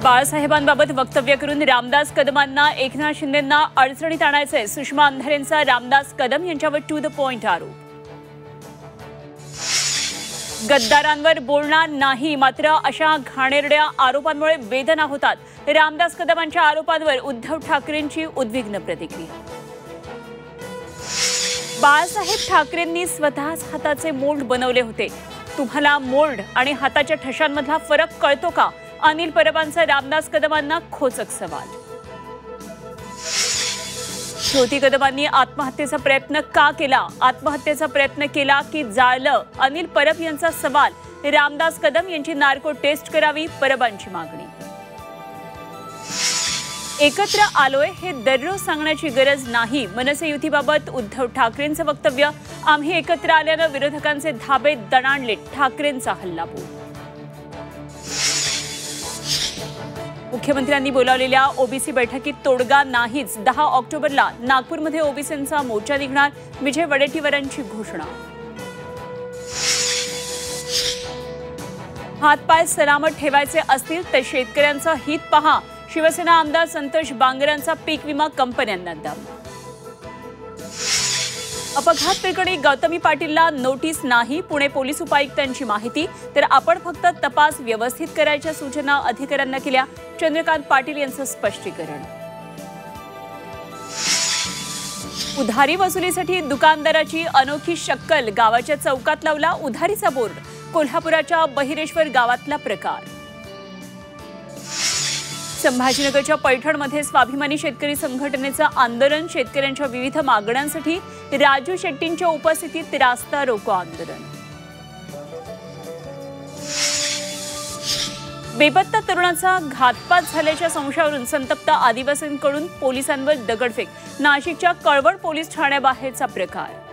बाळासाहेबांबाबत वक्तव्य करून रामदास कदमांना एकनाथ शिंदेंना अडचणीत आणायचे। सुषमा अंधारेंचा रामदास कदम यांच्यावर टू द पॉइंट आरोप। गद्दारांवर बोलणार नाही, मात्र अशा घाणेरड्या आरोपांमुळे वेदना होतात। रामदास कदमांच्या आरोपांवर उद्धव ठाकरेंची उद्विग्न प्रतिक्रिया। बाळासाहेब ठाकरेंनी स्वतःच हाताचे मोल्ड बनवले होते। तुम्हाला मोल्ड आणि हाताच्या ठशांमधला फरक कळतो का? अनिल परबांचा रामदास कदमांना खोचक सवाल। ज्योती कदमांनी आत्महत्येचा प्रयत्न का केला? आत्महत्येचा प्रयत्न केला की जाळलं? अनिल परब यांचा सवाल। रामदास कदम यांची नार्को टेस्ट करावी, परबांची मागणी। एकत्र आलोय हे दररोज सांगण्याची गरज नाही, मनसे युतीबाबत उद्धव ठाकरेंचं वक्तव्य। आम्ही एकत्र आल्यानं विरोधकांचे धाबे दणाणले, ठाकरेंचा हल्लाबोल। मुख्यमंत्र्यांनी बोलावलेल्या ओबीसी बैठकीत तोडगा नाहीच। 10 ऑक्टोबरला नागपूरमध्ये ओबीसींचा मोर्चा निघणार, विजय वडेट्टीवारांची घोषणा। हातपाय सलामत ठेवायचे असतील तर शेतकऱ्यांचं हित पहा, शिवसेना आमदार संतोष बांगरांचा पीक विमा कंपन्यांना दम। अपघात प्रकरणी गौतमी पाटीलला नोटीस नाही, पुणे पोलीस उपायुक्तांची माहिती। तर आपण फक्त तपास व्यवस्थित करायच्या सूचना अधिकाऱ्यांना केल्या, चंद्रकांत पाटील यांचं स्पष्टीकरण। उधारी वसुलीसाठी दुकानदाराची अनोखी शक्कल, गावाच्या चौकात लावला उधारीचा बोर्ड। कोल्हापुराच्या बहिरेश्वर गावातला प्रकार। संभाजीनगरच्या पैठणमध्ये स्वाभिमानी शेतकरी संघटनेचं आंदोलन, शेतकऱ्यांच्या विविध मागण्यांसाठी राजू शेट्टींच्या उपस्थितीत रास्ता रोको आंदोलन। बेपत्ता तरुणाचा घातपात झाल्याच्या संशयावरून संतप्त आदिवासींकडून पोलिसांवर दगडफेक, नाशिकच्या कळवण पोलीस ठाण्याबाहेरचा प्रकार।